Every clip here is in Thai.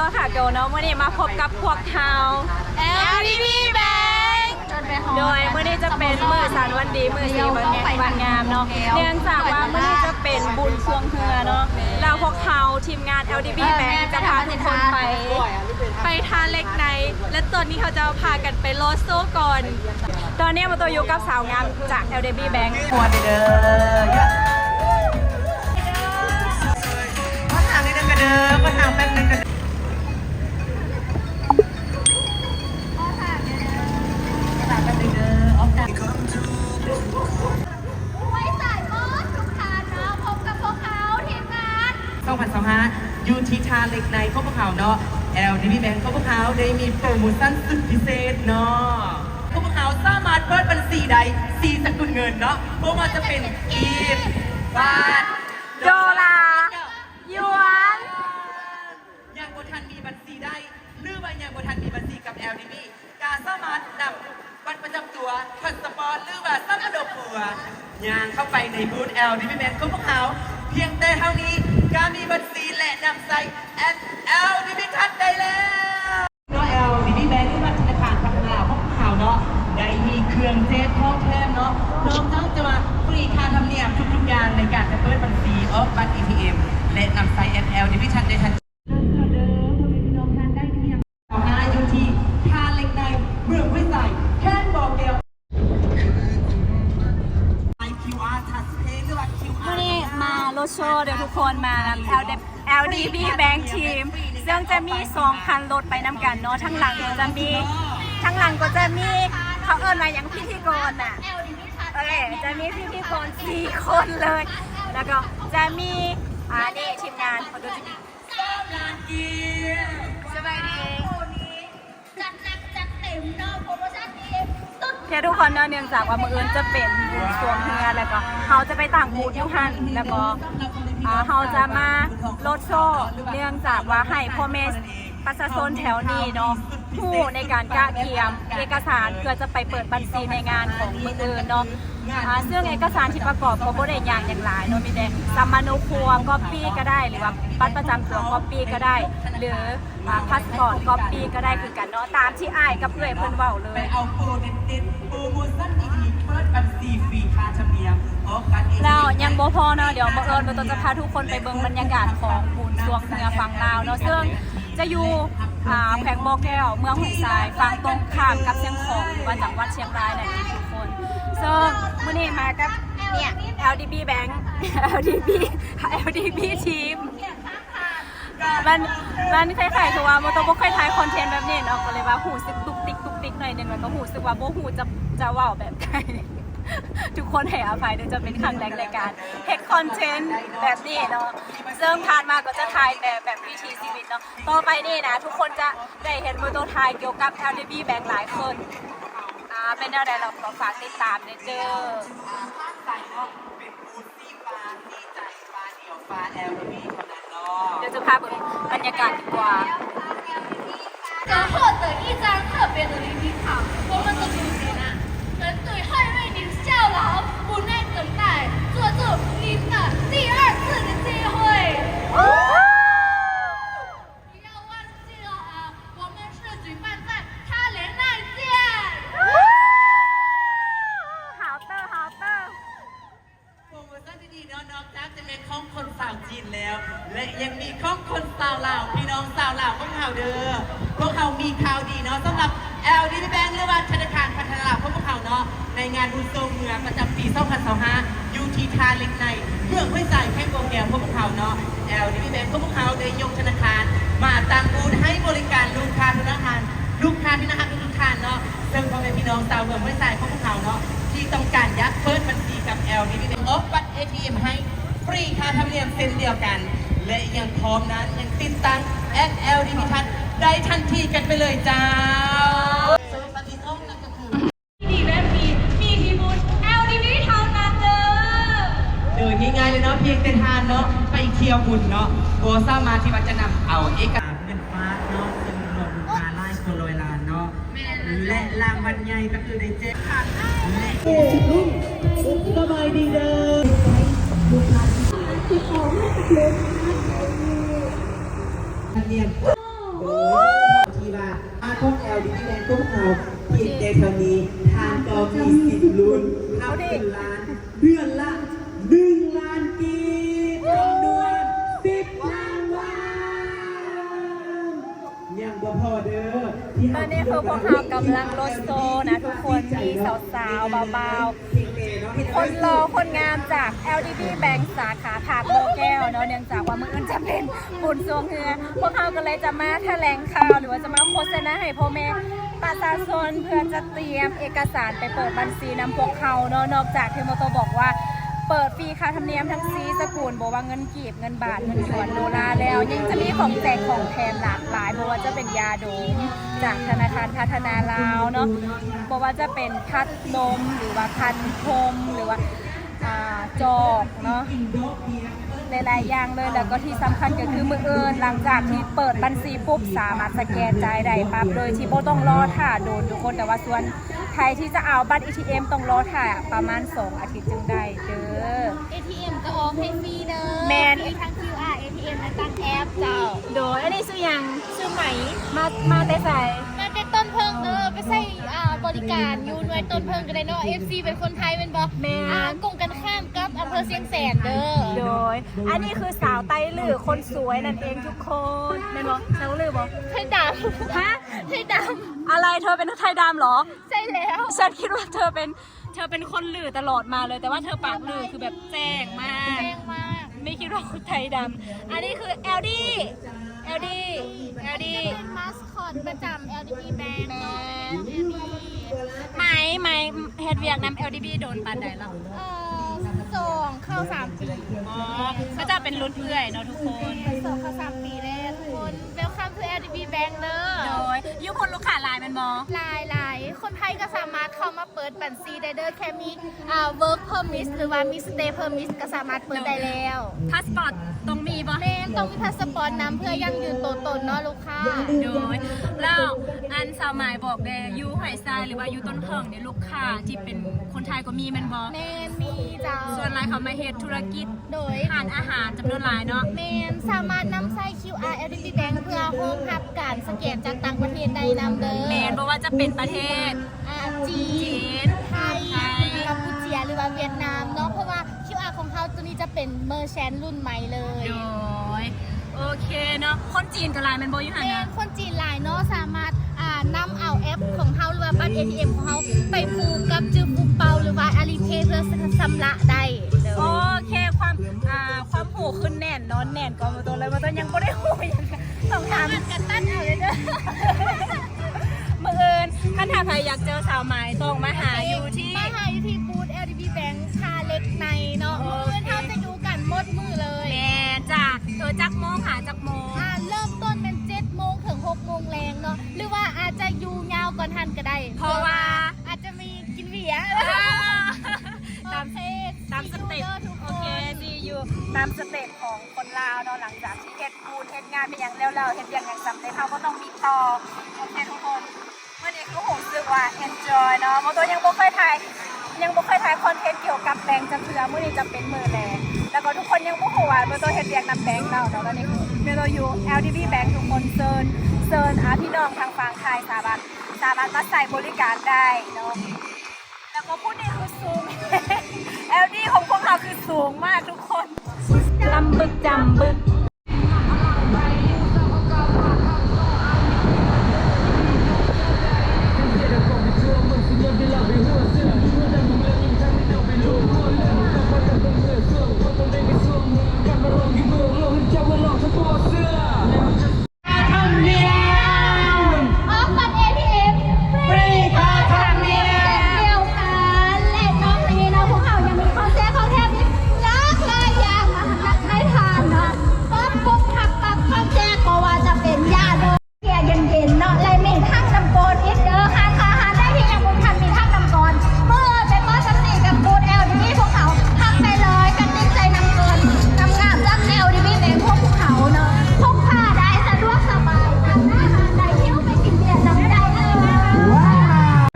ต้องขาโกเนาะวันนี้มาพบกับพวกเฮา LDB Bank โดยเมื่อนี้จะเป็นมือสารวันดีมือสีวันงามเนาะเนื่องจากว่าเมื่อนี้จะเป็นบุญช่วงเฮือเนาะเราพวกเฮาทีมงาน LDB Bank จะพาทุกคนไปทานเล็กในและตอนนี้เขาจะพากันไปโลโซ่ก่อนตอนนี้มาตัวอยู่กับสาวงามจาก LDB Bank หัวเด้อมาทางนี้นึงกันเด้อมาทางแป๊บนึงกัน2025ยูทีทาเล็กในพวกเขาเนาะ LDB Bank พวกเขาได้มีโปรโมชั่นสุดพิเศษเนาะพวกเขาสามารถเปิดบัญชีใดสีสกุลเงินเนาะพวกมันจะเป็นกีบบาท ดอลลาร์หยวนยังบทันมีบัญชีได้หรือว่ายังบทันมีบัญชีกับ LDB การสามารถนำบัตรประจำตัวพาสปอร์ตหรือว่าสมุดปัวยางเข้าไปในบูธ LDB Bank พวกเขาเพียงแต่เท่านี้การมีบัญชีและนำใส่ LDB ทัดได้แล้วเนาะ LDB Bank ที่ว่าธนาคารพัฒนาพวกเขาเนาะได้มีเครื่องเจ๊ทองแทมเนาะพร้อมทั้งจะมาฟรีค่าธรรมเนียมทุกๆอย่างในการจะเปิดบัญชีบัตร ATM และนำใส่ LDB ทัดได้ทันอยู่ที่ทาเล็กในเมืองห้วยใส่แค่บอกเดียว QR ทัชเพย์หรือว่า QR วันนี้มาโลโชว์เดี๋ยวทุกคนมา LDB Bank ทีมซึ่งจะมี2คันรถไปนำกันเนาะทั้งหลังก็จะมีเขาเอิ้นมาอย่างพิธีกรน่ะโอเคจะมีพิธีกร4 คนเลย แล้วก็จะมีนี่ทีมงานเขาดูจะมีสบายดีจัดหนักจัดเต็มเนาะโปรโมชั่นดีสุดเนี่ยทุกคนเนาะเนื่องจากว่ามื้ออื่นจะเป็นบุญสวงเฮือแล้วก็เขาจะไปต่างบูธอยู่หันแล้วก็เขาจะมาโลดโซ่เนื่องจากว่าให้พ่อแม่ประชาชนแถวนี้เนาะผู้ในการกะเกียมเอกสารเพื่อจะไปเปิดบัญชีในงานของมื้ออื่นเนาะซึ่งเอกสารที่ประกอบก็บ่ได้ยากอย่างหลายเนาะมีแต่สมนุครัวก๊อปปี้ก็ได้หรือว่าบัตรประจำตัวก๊อปปี้ก็ได้หรือพาสปอร์ตก๊อปปี้ก็ได้คือกันเนาะตามที่อ้ายกับเพื่อนเพิ่นเว้าเลยไปเอาโปรเด็ดๆโปรโมชั่นดีๆเปิดบัญชีฟรีค่าธรรมเนียมแล้วยังบ่พอเนาะเดี๋ยวบังเอิญเราจะพาทุกคนไปเบิ่งบรรยากาศของบุญสวงเฮือฝั่งลาวเนาะซึ่งจะอยู่แขวงบ่อแก้วเมืองห้วยทรายฝั่งตรงข้ามกับเชียงของมาจากวัดเชียงรายนั่นเองทุกคนซึ่งมื้อนี้มากับเนี่ย LDB Bank LDB ทีมมันคล้ายๆคือว่ามันต้องบ่ค่อยถ่ายคอนเทนต์แบบนี้เนาะก็เลยว่าหูสึกตุกติกหน่อยนึงแล้วก็หูสึกว่าบ่หูจะเว้าแบบใครทุกคนให้อภัยเดี๋ยวจะเป็นครั้งแรกในการเฮ็ดคอนเทนต์แบบนี้เนาะซึ่งผ่านมาก็จะถ่ายแบบวิถีชีวิตเนาะต่อไปนี่นะทุกคนจะได้เห็นมือตัวถ่ายเกี่ยวกับ LDB Bank หลายคนเป็นอะไรเราขอฝากติดตามเด้อเดี๋ยวจะพาไปบรรยากาศดีกว่าจะ获得一张特别的礼品卡我们的主题呢能对捍卫您效劳不耐等待做出您的第2次的机会不要忘记了我们是举办在他连那见好的โปรโมชั่นดีๆเนาะนอกจากจะเป็นของคนสาวจีนแล้วและยังมีของคนสาวลาวพี่น้องสาวลาวพวกเขาเด้อพวกเขามีข่าวดีเนาะสำหรับ LDB Bank หรือว่าธนาคารพัฒนาลาวพวกเขาเนาะในงานบุญทรงเมืองประจำปี 2025ยูทีทาเล็กในเมืองห้วยทรายแค่โกแก้วพวกเขาเนาะ LDB Bank พวกเขาได้ยกธนาคารมาตั้งบูธให้บริการลูกค้าที่น่ารักทุกท่านเนาะซึ่งพ่อแม่พี่น้องชาวเมืองห้วยทรายพวกเขาเนาะที่ต้องการยักเปิดบัญชีกับ LDB Bank บัตร ATM ให้ฟรีค่าธรรมเนียมเช่นเดียวกันและยังพร้อมนั้นยังติดตั้ง LDB ทัชได้ทันทีกันไปเลยจ้าดีและมีที่บูธ LDB เท่านั้นเด้อโดยง่ายๆเลยเนาะเพียงแต่ทานเนาะไปเที่ยวบุญเนาะโบซ่ามาที่วัดจะนำเอาเอกสารเงินฟ้าเนาะซึ่งรวมมาไล่โคโลยลานเนาะและรางวัลใหญ่ก็คือได้เจ๊ขาดและสบายดีเด้อ เรียน เท่านี้ทางก็มีสิทธิ์ลุ้นทำเป็นล้านเดือนละ1 ล้านกีบจำนวน10 รางวัลยังบ่พอเด้อ ตอนนี้คือพวกเรากำลังรถโซนะทุกคนมีสาวๆเบาๆคนรอคนงามจาก LDB Bank สาขาผากโบแก้วเนาะเนื่องจากว่ามื้ออื่นจะเป็นบุญสวงเฮือพวกเราก็เลยจะมาแถลงข่าวหรือว่าจะมาโฆษณาให้พ่อแม่ประชาชนเพื่อจะเตรียมเอกสารไปเปิดบัญชีนำพวกเขาเนาะนอกจากที่โมโตบอกว่าเปิดฟรีค่าธรรมเนียมทั้งซีสกุลบอกว่าเงินกีบเงินบาทเงินหยวนดอลลาร์แล้วยังจะมีของแจกของแถมหลากหลายบอกว่าจะเป็นยาดมจากธนาคารพัฒนาลาวเนาะบอกว่าจะเป็นพัดลมหรือว่าคันพรมหรือว่าจอกเนาะหลายๆอย่างเลยแล้วก็ที่สำคัญก็คือมืออื่นหลังจากที่เปิดบัญชีปุ๊บสามารถสแกนจ่ายได้ปั๊บโดยที่โบต้องรอถ่าโดนทุกคนแต่ว่าส่วนใครที่จะเอาบัตร ATM ต้องรอถ่าประมาณ2 อาทิตย์จึงได้เด้อ ATM ก็ออกให้ฟรีเด้อ แมน มีทั้ง QR ATM และตั้งแอปเจ้า โดยอันนี้ซื้อยังซื้อไหมมาแต่ใส่ มาเป็นต้นเพิงเด้อไปใส่บริการอยู่หน่วยต้นเพิงก็ได้เนาะ FC เป็นคนไทยเป็นบ่กงกันข้ามกับอำเภอเชียงแสนเด้อ โดยอันนี้คือสาวไต้หลือคนสวยนั่นเองทุกคนแม่นบอกสาวลือบอก ไทยดำ ฮะ ไทยด อะไรเธอเป็นไทยดำเหรอ ำใช่แล้ว ฉันคิดว่าเธอเป็นคนหลือตลอดมาเลยแต่ว่าเธอปากหลือคือแบบแจ้งมาก แรงมาก ไม่คิดว่าคนไทยดำอันนี้คือ LD เป็นมาสคอตประจำ LDB Bank เนาะ LDB ไหมเฮ็ดเวียกนำ LDB โดนปานใดแล้ว ส่งเข้า3 ปี อ๋อก็จะเป็นรุ่นเอื่อยเนาะทุกคน ส่งเข้า3 ปีแล้วทุกคน Welcome to LDB Bank เด้อ โดยยุคนลูกค้าลายเป็นบอ หลายคนไทยก็สามารถเข้ามาเปิดบัญชีได้เด้อแค่มีwork permit หรือว่ามี stay permit ก็สามารถเปิดได้แล้ว พาสปอร์ตต้องมีบอ แม่ต้องมีพาสปอร์ตนำเพื่อยังยืนตัวตนเนาะลูกค้า โดยแล้วอันสาวหมายบอกเลยยูหอยทรายหรือว่ายูต้นเพิงเนี่ยลูกค้าที่เป็นคนไทยก็มีแมันบอ แมนมีเจ้า ส่วนรายเขามาเฮ็ดธุรกิจ โดย ทานอาหารจำนวนหลายเนาะ แมนสามารถนำใส่ QR LDB Bank เพื่อโฮมฮับการสแกนจากต่างประเทศได้นำเด้อ แมนบอกว่าจะเป็นประเทศ จีน ไทย กัมพูเชียหรือว่าเวียดนามเนาะเพราะว่า QR ของเขาตัวนี้จะเป็นเมอร์แชนรุ่นใหม่เลย โดยโอเคเนาะคนจีนกับลายแมันบอยูหัน แม่ นะ คนจีนหลายเนาะสามารถนำเอาแอปของเขาหรือว่าบัตร ATM ของเขาไปผูกกับจื้อปุ๊กเปาหรือว่าอาลีเพย์เพื่อชำระได้เด้อ โอเคความหูขึ้นแน่นนอนแน่นก่อนมาตัวเลยมาตัวยังไม่ได้หูยังต้องถาม กันตั้นเอาเลยเด้อ บังเอิญท่านถ้าใครอยากเจอสาวหมายต้องมาหาอยู่ที่ มาหาอยู่ที่บูธ LDB Bank คาเล็กในเนาะมือเขาจะอยู่กันหมดมือเลย แม่จากจักโมงหาจักโมง เริ่มต้นเป็น7 โมงถึง6 โมงแรงเนาะหรือว่าอาจจะอยู่ยาวก่อนทันก็ได้ เพราะว่า อาจจะมีกินเบียร์ ตามสเต็ปโอเคดีอยู่ตามสเต็ปของคนลาวเนาะหลังจากที่เฮ็ดบูนเฮ็ดงานไปอย่างแล้วเฮ็ดอย่างสำเร็จเขาก็ต้องมีต่อโอเคทุกคนเมื่อนี้ก็ผมรู้สึกว่า enjoy เนาะโมโตยังบ่เคยถ่ายคอนเทนต์เกี่ยวกับแบงค์จะเถื่อเมื่อนี้จะเป็นมือแรงแล้วก็ทุกคนยังบ่ฮู้ว่าโมโตเฮ็ดเวียกนำแบงค์เราเนาะตอนนี้คือโมโตอยู่ LDB Bank ทุกคนเซิร์นพี่น้องทางฝั่งไทยสามารถมาใส่บริการได้เนาะแล้วก็พูดนี่คือสูง LD ของพวกเราคือสูงมากทุกคนจำบึกออกบัตร ATM ฟรีค่าธรรมเนียมเดียวกันและนอกจากนี้นะพวกเขายังมีคอนเสิร์ตของแทบนี้หลากหลายอย่างมาให้ทานเนาะก็ปุ๊บหักปักคอนเสิร์ตก็ว่าจะเป็นยาโดเกียเย็นๆเนาะและมีทั้งน้ำโกนอีกเด้อหาได้ที่ยังบุญทันมีทั้งน้ำโกนเมื่อไปก็สติกับบูธ LDB พวกเขาทักไปเลยกันติดใจน้ำเกินน้ำงามจัง LDB แบ่งพวกเขาเนาะพกพาได้สะดวกสบายทำอาหารได้เที่ยวไปกินเบียร์จำได้เลยว้าว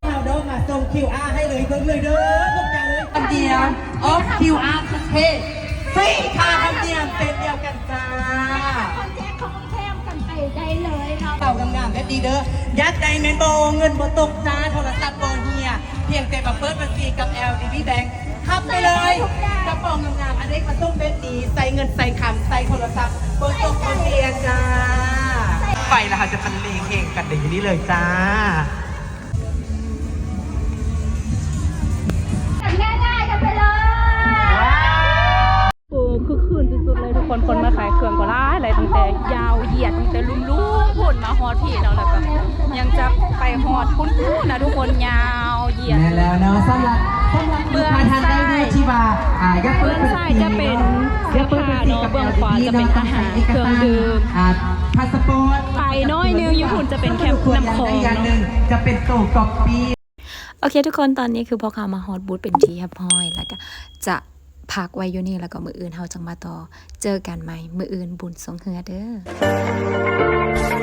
เอาเด้อมาส่ง QR ให้เลยเบิ่งเลยเด้อพวกเจ้าเลยคำเดียว off QR คือเพจฟรีค่าธรรมเนียมเป็นเดียวกันจ้า คอนแทคของแทมกันไปได้เลยเนาะ เรา งามๆและดีเด้อยัดใจแมนโบเงินบ่ตกจ้าโทรศัพท์บ่เฮียเพียงแต่มาเปิดบัญชีกับ LDB Bank ทับไปเลยกระเป๋างามๆอันนี้มาต้องเป็นดีใส่เงินใส่คำใส่โทรศัพท์บ่ตกบ่เฮียจ้าไปแล้วค่ะจะพันเลงเองกันเดี๋ยวนี้เลยจ้า ง่ายๆกันไปเลย โอ้คือคืนสุดๆเลยทุกคนมาขายเครื่องก็ร้ายอะไรตั้งแต่ยาวเหยียดตั้งแต่ลุ่มพุ่นมาฮอดพี่เนาะแล้วก็ยังจะไปฮอดพุ่นนะทุกคนยาวเหยียด แม่แล้วเนาะสำหรับลูกค้าท่านใดด้วยที่ว่ายักษ์เปิดบัญชี จะเป็นเสื้อผ้าเนาะเบื้องขวาจะเป็นอาหารเครื่องดื่ม พาสปอร์ต ไปน้อยนึงญี่ปุ่นจะเป็นแคมป์น้ำของ อย่างห เนาะ นึ่งจะเป็นโต๊ะกอบปี โอเคทุกคนตอนนี้คือพอเขามาฮอตบูธเป็นทีเรียบร้อยแล้วก็จะพักไว้อยู่นี่แล้วก็มืออื่นเฮาจังมาต่อเจอกันใหม่มืออื่นบุญสงเฮือเด้อ